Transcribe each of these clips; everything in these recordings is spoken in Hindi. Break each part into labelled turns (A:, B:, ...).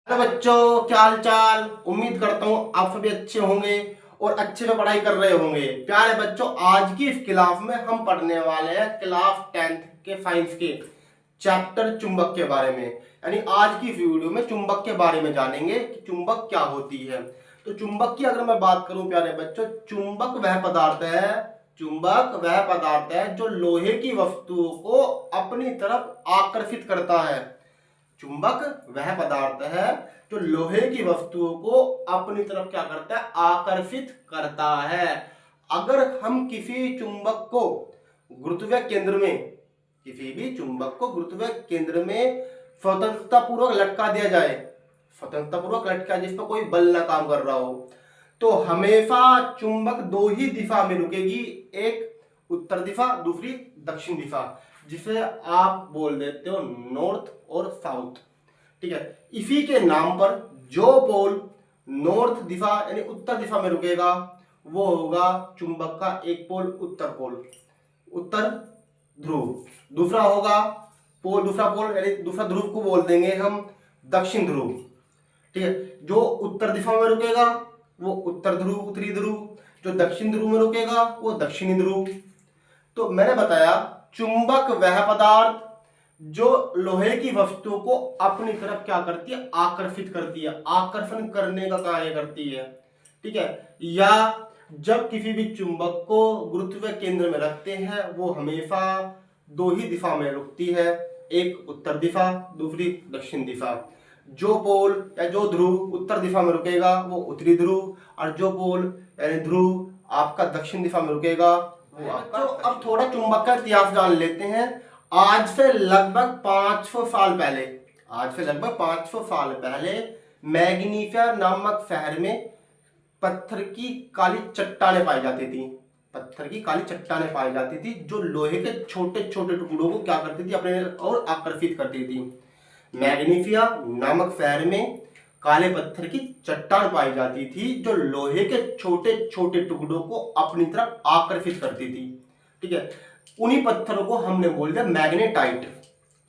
A: हेलो बच्चों, क्या हाल चाल। उम्मीद करता हूँ आप सभी अच्छे होंगे और अच्छे से पढ़ाई कर रहे होंगे। प्यारे बच्चों, आज की इस क्लास में हम पढ़ने वाले हैं क्लास 10th के साइंस के चैप्टर चुंबक के बारे में। यानी आज की इस वीडियो में चुंबक के बारे में जानेंगे कि चुंबक क्या होती है। तो चुंबक की अगर मैं बात करूं प्यारे बच्चों, चुंबक वह पदार्थ है जो लोहे की वस्तुओं को अपनी तरफ आकर्षित करता है। चुंबक वह पदार्थ है जो लोहे की वस्तुओं को अपनी तरफ क्या करता है, आकर्षित करता है। अगर हम किसी चुंबक को गुरुत्वीय केंद्र में किसी भी चुंबक को गुरुत्वीय केंद्र में स्वतंत्रता पूर्वक लटका दिया जाए, स्वतंत्रता पूर्वक लटका जिस पर कोई बल ना काम कर रहा हो, तो हमेशा चुंबक दो ही दिशा में रुकेगी, एक उत्तर दिशा, दूसरी दक्षिण दिशा, जिसे आप बोल देते हो नॉर्थ और साउथ। ठीक है, इसी के नाम पर जो पोल नॉर्थ दिशा यानी उत्तर दिशा में रुकेगा वो होगा चुंबक का एक पोल, उत्तर पोल, उत्तर ध्रुव। दूसरा होगा दूसरा पोल यानी दूसरा ध्रुव को बोल देंगे हम दक्षिण ध्रुव। ठीक है, जो उत्तर दिशा में रुकेगा वो उत्तर ध्रुव, उत्तरी ध्रुव, जो दक्षिण ध्रुव में रुकेगा वो दक्षिणी ध्रुव। तो मैंने बताया चुंबक वह पदार्थ जो लोहे की वस्तु को अपनी तरफ क्या करती है, आकर्षित करती है, आकर्षण करने का कार्य करती है। ठीक है, या जब किसी भी चुंबक को गुरुत्वीय केंद्र में रखते हैं वो हमेशा दो ही दिशा में रुकती है, एक उत्तर दिशा, दूसरी दक्षिण दिशा। जो पोल या जो ध्रुव उत्तर दिशा में रुकेगा वो उत्तरी ध्रुव, और जो पोल यानी ध्रुव आपका दक्षिण दिशा में रुकेगा वो आपका। तो अब थोड़ा चुंबक का इतिहास जान लेते हैं। आज से लगभग 500 साल पहले मैग्नीफिया नामक शहर में पत्थर की काली चट्टानें पाई जाती थी। पत्थर की काली चट्टानें पाई जाती थी जो लोहे के छोटे छोटे टुकड़ों को क्या करती थी, अपने और आकर्षित करती थी। मैग्नीफिया नामक शहर में काले पत्थर की चट्टान पाई जाती थी जो लोहे के छोटे छोटे टुकड़ों को अपनी तरफ आकर्षित करती थी। ठीक है, उन्हीं पत्थरों को हमने बोल दिया मैग्नेटाइट।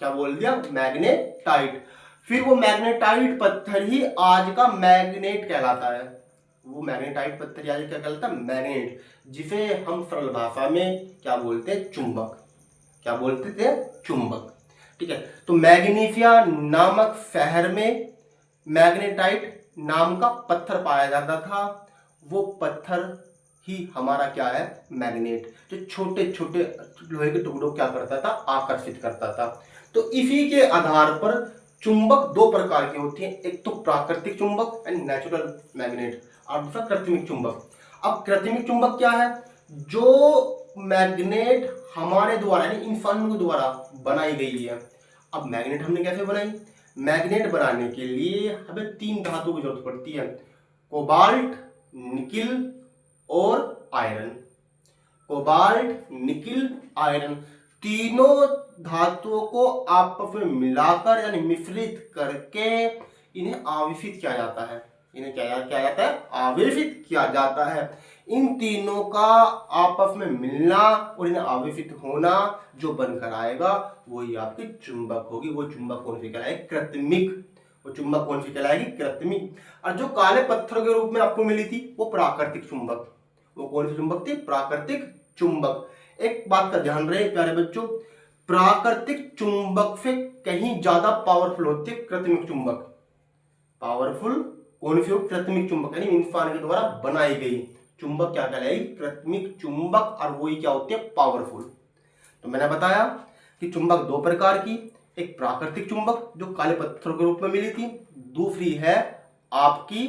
A: क्या बोल दिया? मैग्नेटाइट। फिर वो मैग्नेटाइट पत्थर ही आज का मैग्नेट कहलाता है। वो मैग्नेटाइट पत्थर आज क्या कहलाता है? मैग्नेट, जिसे हम सरल भाषा में क्या बोलते हैं? चुंबक। क्या बोलते थे? चुंबक। ठीक है, तो मैग्नीफिया नामक शहर में मैग्नेटाइट नाम का पत्थर पाया जाता था। वो पत्थर ही हमारा क्या है? मैग्नेट, जो छोटे छोटे लोहे के टुकड़ों क्या करता था? आकर्षित करता था। तो इसी के आधार पर चुंबक दो प्रकार के होते हैं, एक तो प्राकृतिक चुंबक एंड नेचुरल मैग्नेट, और दूसरा कृत्रिम चुंबक। अब कृत्रिम चुंबक क्या है? जो मैग्नेट हमारे द्वारा यानी इंसानों के द्वारा बनाई गई है। अब मैग्नेट हमने कैसे बनाई? मैग्नेट बनाने के लिए हमें तीन धातु की जरूरत पड़ती है, कोबाल्ट, निकिल और आयरन। कोबाल्ट, निकिल, आयरन, तीनों धातुओं को आपस में मिलाकर यानी मिश्रित करके इन्हें आवेशित किया जाता है। इन्हें क्या जाता है? आवेशित किया जाता है। इन तीनों का आपस में मिलना और इन्हें आवेशित होना जो बनकर आएगा वही आपकी चुंबक होगी। वो चुंबक कौन सी कहलाएगी? कृत्रिमिक। वो चुंबक कौन सी कहलाएगी? कृत्रिमिक। और जो काले पत्थर के रूप में आपको मिली थी वो प्राकृतिक चुंबक। वो कौन सी चुंबक थी? प्राकृतिक चुंबक। एक बात का ध्यान रहे प्यारे बच्चों, प्राकृतिक चुंबक से कहीं ज्यादा पावरफुल होती है कृत्रिमिक चुंबक। पावरफुल कौन सी हो? कृत्रिमिक चुंबक, यानी इंसान के द्वारा बनाई गई चुंबक क्या कहलाएगी? कृत्रिमिक चुंबक, और वही क्या होती है? पावरफुल। तो मैंने बताया कि चुंबक दो प्रकार की, एक प्राकृतिक चुंबक जो काले पत्थरों के रूप में मिली थी, दूसरी है आपकी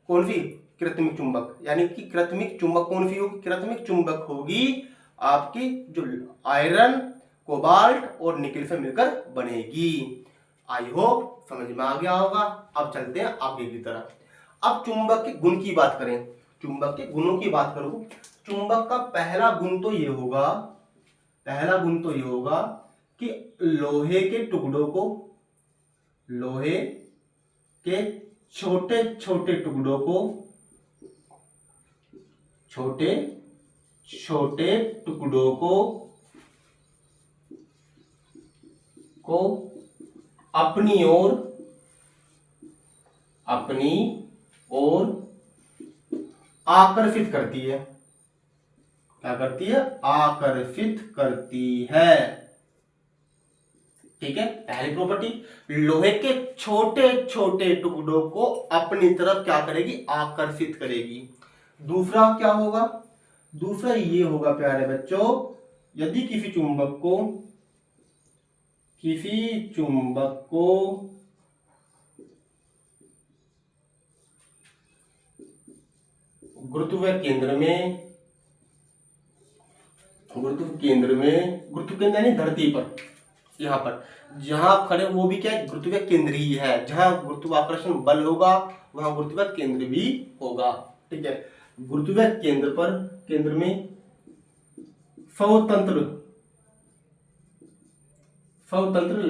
A: कौन सी? कृत्रिमिक चुंबक। यानी कि कृत्रिमिक चुंबक कौन सी होगी? कृत्रिमिक चुंबक होगी आपकी जो आयरन, कोबाल्ट और निकिल से मिलकर बनेगी। आई होप समझ में आ गया होगा। अब चलते हैं आगे की तरफ। अब चुंबक के गुण की बात करें, चुंबक के गुणों की बात करूं, चुंबक का पहला गुण तो ये होगा कि लोहे के टुकड़ों को, लोहे के छोटे छोटे टुकड़ों को, छोटे छोटे टुकड़ों को अपनी ओर अपनी ओर आकर्षित करती है। क्या करती है? आकर्षित करती है। ठीक है, पहली प्रॉपर्टी, लोहे के छोटे छोटे टुकड़ों को अपनी तरफ क्या करेगी? आकर्षित करेगी। दूसरा क्या होगा? दूसरा ये होगा प्यारे बच्चों, यदि किसी चुंबक को गुरुत्व केंद्र यानी धरती पर, यहाँ पर जहां आप खड़े वो भी क्या है? गुरुत्व केंद्र ही है। जहां गुरुत्वाकर्षण बल होगा वहां गुरुत्व केंद्र भी होगा। ठीक है, गुरुत्व केंद्र में स्वतंत्र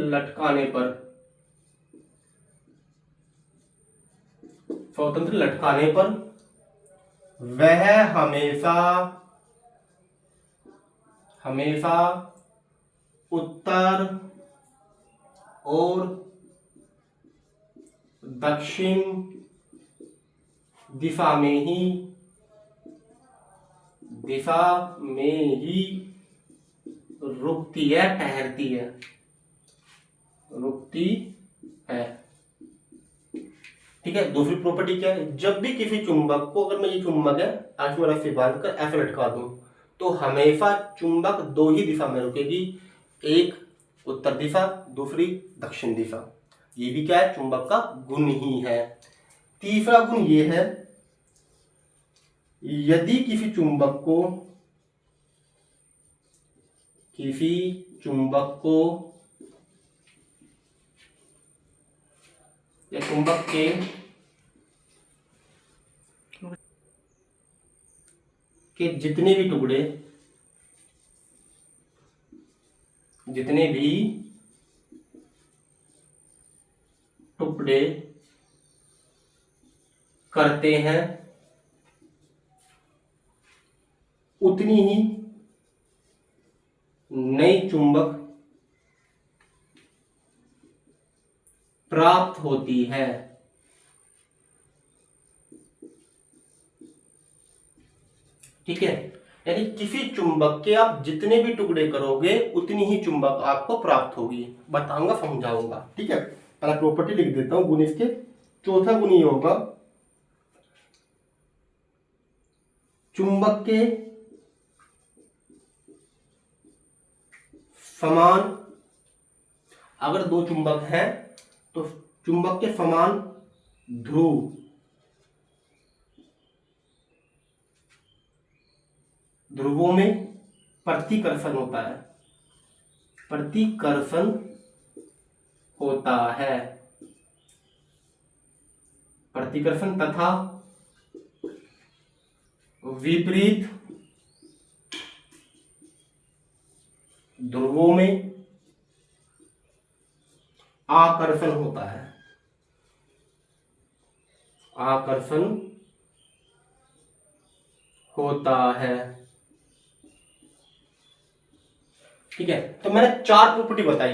A: लटकाने पर वह हमेशा उत्तर और दक्षिण दिशा में ही रुकती है, ठहरती है। ठीक है, दूसरी प्रॉपर्टी क्या है? जब भी किसी चुंबक को, अगर मैं ये चुंबक है आज मैं रस्सी बांधकर ऐसे लटका दूं तो हमेशा चुंबक दो ही दिशा में रुकेगी, एक उत्तर दिशा, दूसरी दक्षिण दिशा। ये भी क्या है? चुंबक का गुण ही है। तीसरा गुण ये है, यदि किसी चुंबक या चुंबक के जितने भी टुकड़े करते हैं उतनी ही नई चुंबक प्राप्त होती है। ठीक है, यानी किसी चुंबक के आप जितने भी टुकड़े करोगे उतनी ही चुंबक आपको प्राप्त होगी। बताऊंगा, समझाऊंगा। ठीक है, पहला प्रॉपर्टी लिख देता हूं गुण इसके। चौथा गुण ये होगा, चुंबक के समान, अगर दो चुंबक हैं तो चुंबक के समान ध्रुवों में प्रतिकर्षण तथा विपरीत ध्रुवों में आकर्षण होता है। ठीक है, तो मैंने चार प्रॉपर्टी बताई।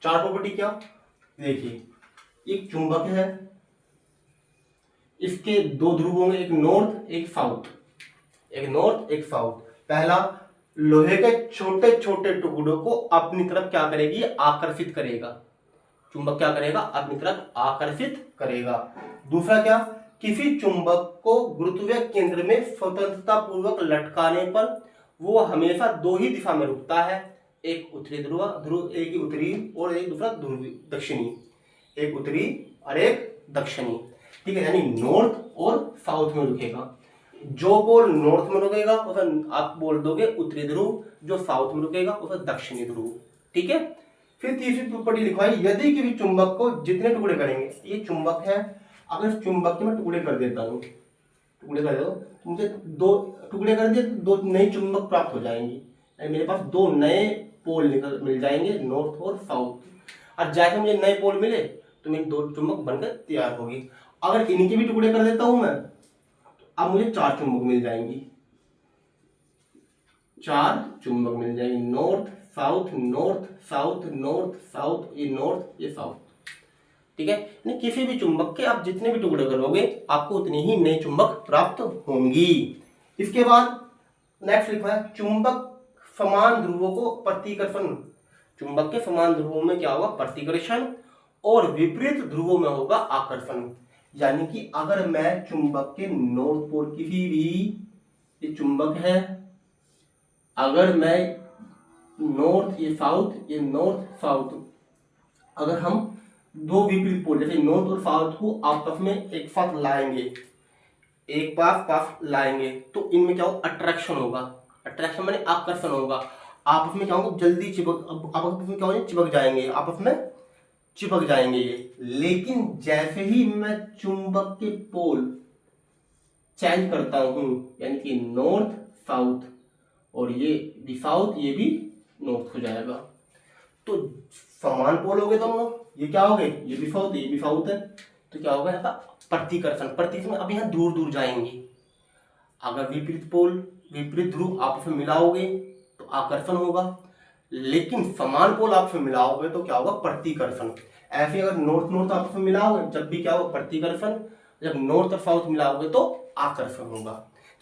A: चार प्रॉपर्टी क्या? देखिए, एक चुंबक है, इसके दो ध्रुव होंगे, एक नॉर्थ एक साउथ। पहला, लोहे के छोटे छोटे टुकड़ों को अपनी तरफ क्या करेगी? आकर्षित करेगा। चुंबक क्या करेगा? अपनी तरफ आकर्षित करेगा। दूसरा क्या? किसी चुंबक को गुरुत्वीय केंद्र में स्वतंत्रता पूर्वक लटकाने पर वो हमेशा दो ही दिशा में रुकता है, एक उत्तरी ध्रुव, एक ही उत्तरी और एक दूसरा दक्षिणी, एक उत्तरी और एक दक्षिणी। ठीक है, यानी नॉर्थ और साउथ में रुकेगा। जो पोल नॉर्थ में रुकेगा उसे आप बोल दोगे उत्तरी ध्रुव, जो साउथ में रुकेगा उसे दक्षिणी ध्रुव। ठीक है, फिर तीसरी प्रॉपर्टी लिखवाई, यदि किसी चुंबक को जितने टुकड़े करेंगे, ये चुंबक है, अगर इस चुंबक के मैं टुकड़े कर देता हूँ, मुझे दो टुकड़े कर दिए तो दो नई चुंबक प्राप्त हो जाएंगी, मेरे पास दो नए पोल मिल जाएंगे, नॉर्थ और साउथ। और जैसे मुझे नए पोल मिले तो मेरी दो चुंबक बनकर तैयार होगी। अगर इनके भी टुकड़े कर देता हूं मैं, अब मुझे चार चुंबक मिल जाएंगी, north south, north south, north south, ये नॉर्थ ये साउथ। ठीक है, यानी किसी भी चुंबक के आप जितने भी टुकड़े करोगे आपको उतनी ही नई चुंबक प्राप्त होंगी। इसके बाद नेक्स्ट लिखा है चुंबक समान ध्रुवों को प्रतिकर्षण। चुंबक के समान ध्रुवों में क्या होगा, प्रतिकर्षण, और विपरीत ध्रुवों में होगा आकर्षण। यानी कि अगर मैं चुंबक के नॉर्थ पोल किसी भी, ये चुंबक है, अगर मैं नॉर्थ, ये साउथ, ये नॉर्थ साउथ, अगर हम दो विपरीत पोल जैसे नॉर्थ और साउथ को आपस में एक साथ लाएंगे, एक पास पास लाएंगे, तो इनमें क्या होगा, अट्रैक्शन होगा। अट्रैक्शन माने आकर्षण होगा। आपस में क्या होगा, जल्दी चिपक, आपस में क्या होगा, चिपक जाएंगे, आपस में चिपक जाएंगे ये। लेकिन जैसे ही मैं चुंबक के पोल चेंज करता हूं, यानी कि नॉर्थ साउथ, और ये भी साउथ, ये भी नॉर्थ हो जाएगा, तो समान पोल हो गए दोनों। ये क्या हो गए, ये भी साउथ, ये भी साउथ है, तो क्या होगा, यहाँ प्रतिकर्षण। प्रतिकर्षण अब यहाँ दूर दूर जाएंगे। अगर विपरीत पोल, विपरीत ध्रुव आपस में मिलाओगे तो आकर्षण होगा, लेकिन समान पोल आपस में मिलाओगे तो क्या होगा, प्रतिकर्षण। ऐसे अगर नॉर्थ नॉर्थ आपस में मिलाओगे जब भी क्या होगा, प्रतिकर्षण, जब नॉर्थ और साउथ मिलाओगे तो आकर्षण होगा।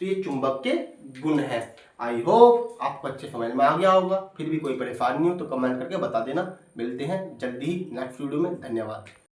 A: तो ये चुंबक के गुण है। आई होप आपको अच्छे समझ में आ गया होगा। फिर भी कोई परेशानी हो तो कमेंट करके बता देना। मिलते हैं जल्दी ही नेक्स्ट वीडियो में। धन्यवाद।